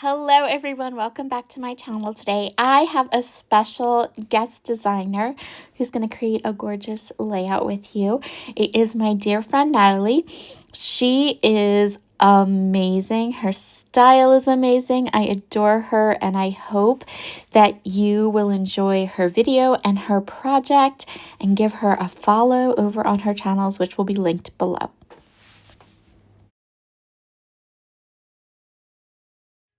Hello everyone, welcome back to my channel. Today I have a special guest designer who's going to create a gorgeous layout with you. It is my dear friend Natalie. She is amazing. Her style is amazing. I adore her and I hope that you will enjoy her video and her project and give her a follow over on her channels, which will be linked below.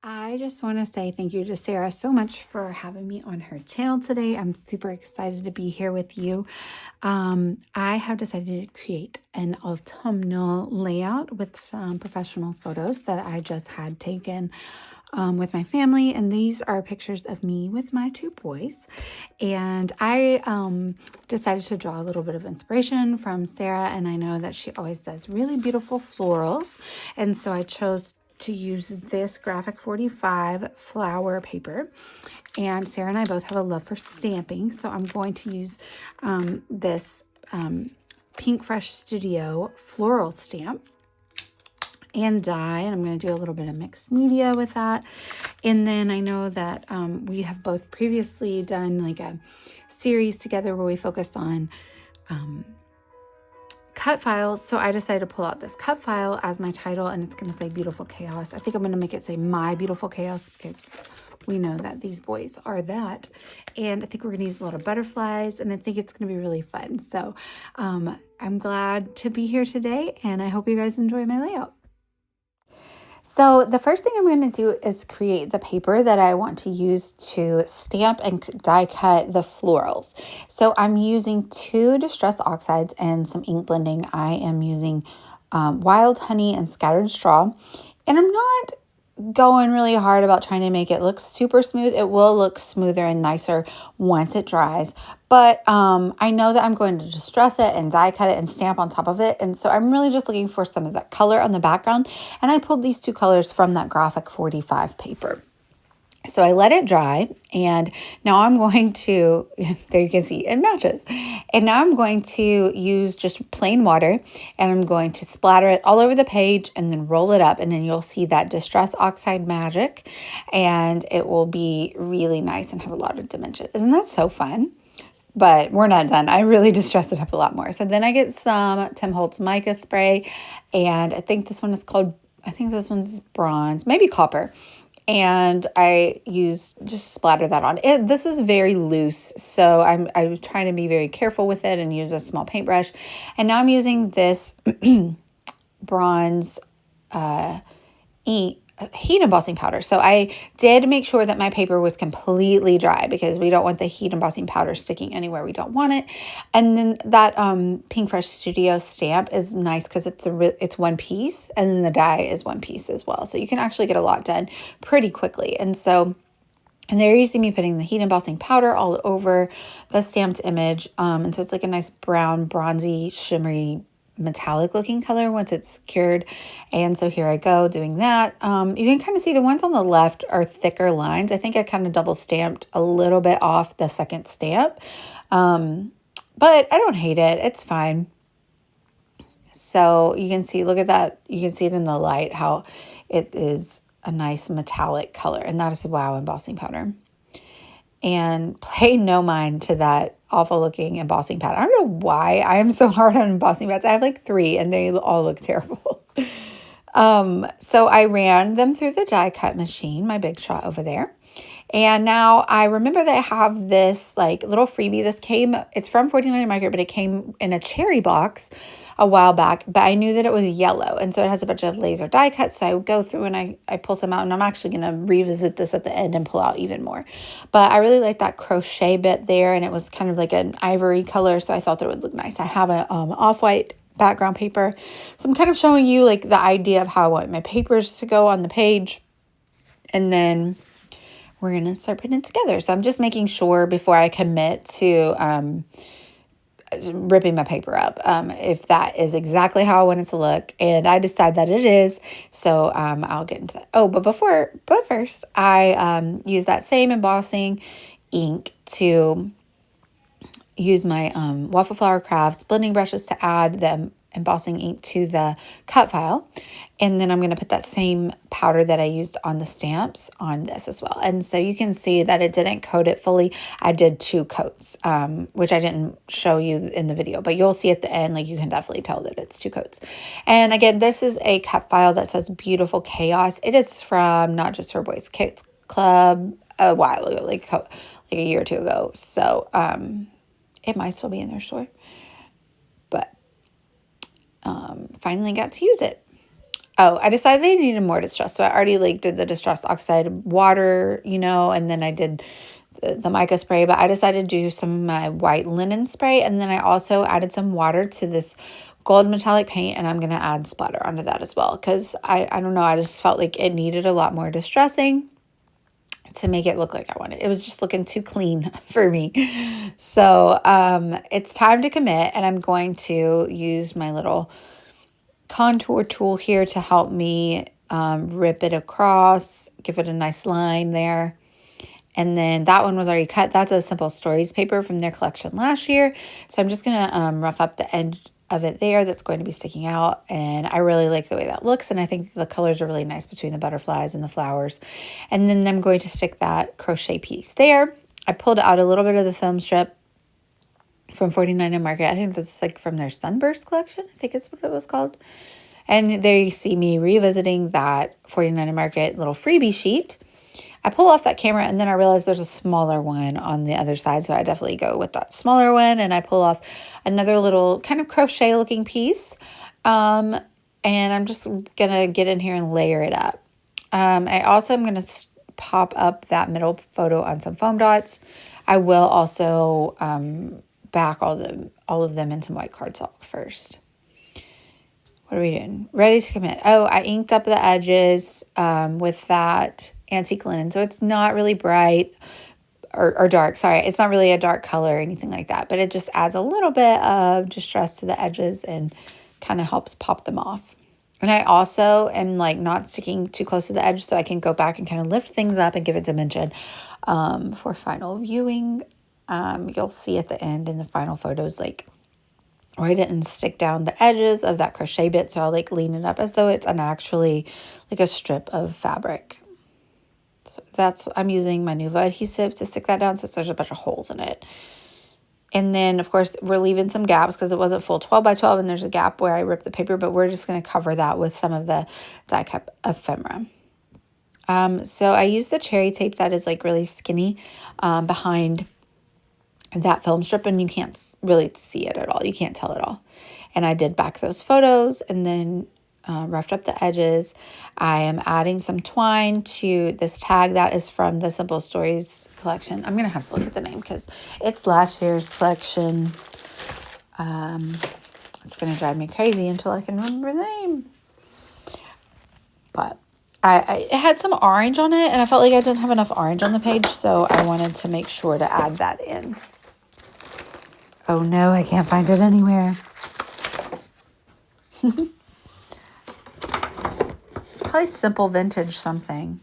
I just want to say thank you to Sarah so much for having me on her channel today. I'm super excited to be here with you. I have decided to create an autumnal layout with some professional photos that I just had taken with my family. And these are pictures of me with my two boys. And I decided to draw a little bit of inspiration from Sarah. And I know that she always does really beautiful florals. And so I chose to use this graphic 45 flower paper, and Sarah and I both have a love for stamping, so I'm going to use this Pink Fresh Studio floral stamp and die, and I'm going to do a little bit of mixed media with that. And then I know that we have both previously done like a series together where we focused on cut files, so I decided to pull out this cut file as my title, and it's going to say Beautiful Chaos. I think I'm going to make it say My Beautiful Chaos because we know that these boys are that, and I think we're going to use a lot of butterflies, and I think it's going to be really fun. So I'm glad to be here today, and I hope you guys enjoy my layout. So the first thing I'm going to do is create the paper that I want to use to stamp and die cut the florals. So I'm using 2 Distress Oxides and some ink blending. I am using Wild Honey and Scattered Straw. And I'm not going really hard about trying to make it look super smooth. It will look smoother and nicer once it dries. But I know that I'm going to distress it and die cut it and stamp on top of it. And so I'm really just looking for some of that color on the background. And I pulled these 2 colors from that graphic 45 paper. So I let it dry, and now I'm going to, there you can see it matches. And now I'm going to use just plain water, and I'm going to splatter it all over the page and then roll it up, and then you'll see that Distress Oxide magic, and it will be really nice and have a lot of dimension. Isn't that so fun? But we're not done. I really distressed it up a lot more. So then I get some Tim Holtz mica spray, and I think this one is called, I think this one's bronze, maybe copper. And I just splatter that on. This is very loose, so I'm trying to be very careful with it and use a small paintbrush. And now I'm using this bronze heat embossing powder. So I did make sure that my paper was completely dry because we don't want the heat embossing powder sticking anywhere we don't want it. And then that Pink Fresh Studio stamp is nice because it's one piece, and then the die is one piece as well. So you can actually get a lot done pretty quickly. And there you see me putting the heat embossing powder all over the stamped image. And so it's like a nice brown, bronzy, shimmery, metallic looking color once it's cured. And so here I go doing that. You can kind of see the ones on the left are thicker lines. I think I kind of double stamped a little bit off the second stamp. But I don't hate it. It's fine. So you can see, look at that. You can see it in the light, how it is a nice metallic color. And that is Wow embossing powder. And pay no mind to that awful looking embossing pad. I don't know why I am so hard on embossing pads. I have like 3 and they all look terrible. So I ran them through the die cut machine, my Big Shot over there. And now I remember that I have this like little freebie. It's from 49 Micro, but it came in a cherry box a while back, but I knew that it was yellow. And so it has a bunch of laser die cuts. So I would go through and I pull some out, and I'm actually going to revisit this at the end and pull out even more. But I really like that crochet bit there, and it was kind of like an ivory color. So I thought that it would look nice. I have an off-white background paper. So I'm kind of showing you like the idea of how I want my papers to go on the page. And then we're going to start putting it together. So I'm just making sure before I commit to ripping my paper up, if that is exactly how I want it to look. And I decide that it is. So I'll get into that. Oh, but first, I use that same embossing ink to use my Waffle Flower Crafts blending brushes to add them embossing ink to the cut file. And then I'm going to put that same powder that I used on the stamps on this as well. And so you can see that it didn't coat it fully. I did 2 coats, which I didn't show you in the video, but you'll see at the end, like you can definitely tell that it's 2 coats. And again, this is a cut file that says Beautiful Chaos. It is from Not Just for Boys Kids Club a while ago, like a year or 2 ago. So it might still be in their store, but finally got to use it. Oh, I decided they needed more distress. So I already like did the Distress Oxide water, you know, and then I did the mica spray, but I decided to do some of my white linen spray. And then I also added some water to this gold metallic paint, and I'm going to add splatter onto that as well. Cause I don't know. I just felt like it needed a lot more distressing to make it look like I wanted. It was just looking too clean for me. So, it's time to commit, and I'm going to use my little contour tool here to help me rip it across, give it a nice line there. And then that one was already cut. That's a Simple Stories paper from their collection last year. So I'm just going to rough up the edge of it there that's going to be sticking out. And I really like the way that looks. And I think the colors are really nice between the butterflies and the flowers. And then I'm going to stick that crochet piece there. I pulled out a little bit of the film strip from 49 and Market. I think that's like from their Sunburst collection. I think it's what it was called. And there you see me revisiting that 49 and Market little freebie sheet. I pull off that camera, and then I realize there's a smaller one on the other side. So I definitely go with that smaller one, and I pull off another little kind of crochet looking piece. And I'm just going to get in here and layer it up. I also am going to pop up that middle photo on some foam dots. I will also back all of them in some white cardstock first. What are we doing? Ready to commit. Oh, I inked up the edges with that antique linen. So it's not really bright or dark. Sorry, it's not really a dark color or anything like that. But it just adds a little bit of distress to the edges and kind of helps pop them off. And I also am like not sticking too close to the edge, so I can go back and kind of lift things up and give it dimension for final viewing. You'll see at the end in the final photos, like, or I didn't stick down the edges of that crochet bit, so I'll like lean it up as though it's actually like a strip of fabric. So I'm using my Nuva adhesive to stick that down since there's a bunch of holes in it. And then, of course, we're leaving some gaps because it wasn't full 12 by 12, and there's a gap where I ripped the paper, but we're just going to cover that with some of the die cut ephemera. So I used the cherry tape that is like really skinny behind that film strip, and you can't really see it at all. You can't tell at all. And I did back those photos and then roughed up the edges. I am adding some twine to this tag that is from the Simple Stories collection. I'm going to have to look at the name because it's last year's collection. It's going to drive me crazy until I can remember the name. But it had some orange on it, and I felt like I didn't have enough orange on the page, so I wanted to make sure to add that in. Oh no, I can't find it anywhere. It's probably Simple Vintage something.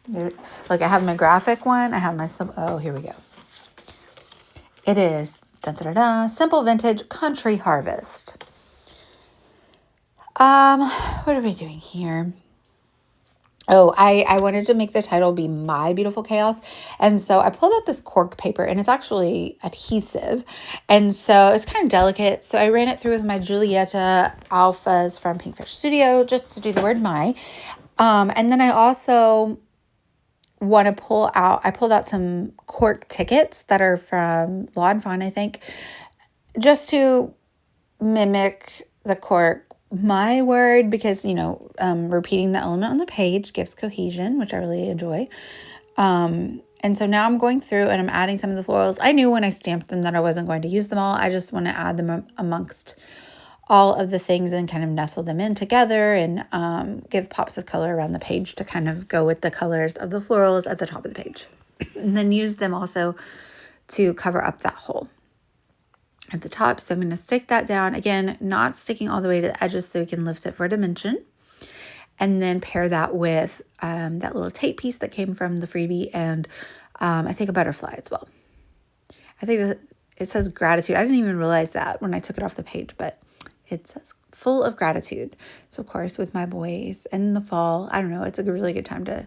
Look, I have my graphic one. I have my oh, here we go. It is Simple Vintage Country Harvest. What are we doing here? Oh, I wanted to make the title be My Beautiful Chaos. And so I pulled out this cork paper, and it's actually adhesive. And so it's kind of delicate. So I ran it through with my Julieta Alphas from Pinkfish Studio just to do the word my. And then I also want to pulled out some cork tickets that are from Law and Fawn, I think, just to mimic the cork my word, because, repeating the element on the page gives cohesion, which I really enjoy. And so now I'm going through and I'm adding some of the florals. I knew when I stamped them that I wasn't going to use them all. I just want to add them amongst all of the things and kind of nestle them in together and give pops of color around the page to kind of go with the colors of the florals at the top of the page. And then use them also to cover up that hole at the top. So I'm going to stick that down. Again, not sticking all the way to the edges so we can lift it for dimension. And then pair that with that little tape piece that came from the freebie and I think a butterfly as well. I think that it says gratitude. I didn't even realize that when I took it off the page, but it says full of gratitude. So of course with my boys in the fall, I don't know, it's a really good time to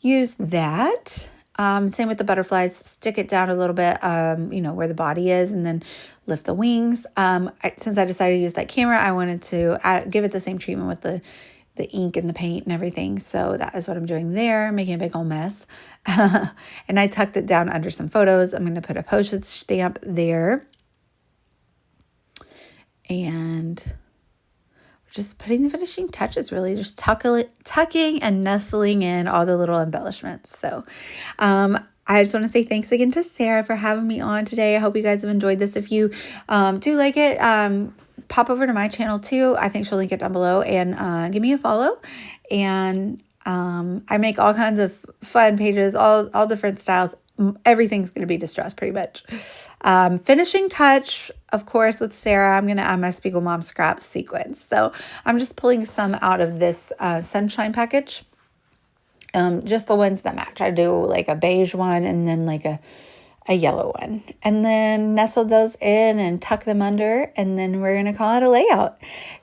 use that. Same with the butterflies, stick it down a little bit, where the body is, and then lift the wings. Since I decided to use that camera, I wanted to give it the same treatment with the ink and the paint and everything. So that is what I'm doing there, making a big old mess. And I tucked it down under some photos. I'm going to put a postage stamp there. And just putting the finishing touches, really just tucking and nestling in all the little embellishments. So I just want to say thanks again to Sarah for having me on today. I hope you guys have enjoyed this. If you do like it, pop over to my channel too. I think she'll link it down below, and give me a follow. And I make all kinds of fun pages, all different styles. Everything's going to be distressed pretty much. Finishing touch, of course, with Sarah, I'm going to add my Spiegel Mom Scrap sequins. So I'm just pulling some out of this sunshine package. Just the ones that match. I do like a beige one and then like a yellow one. And then nestle those in and tuck them under. And then we're going to call it a layout.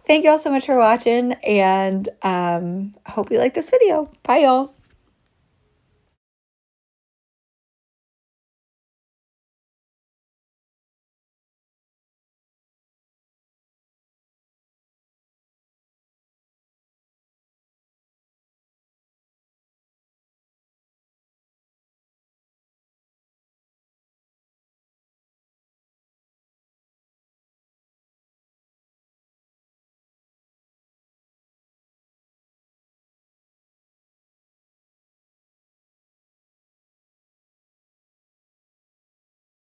Thank you all so much for watching. And hope you like this video. Bye, y'all.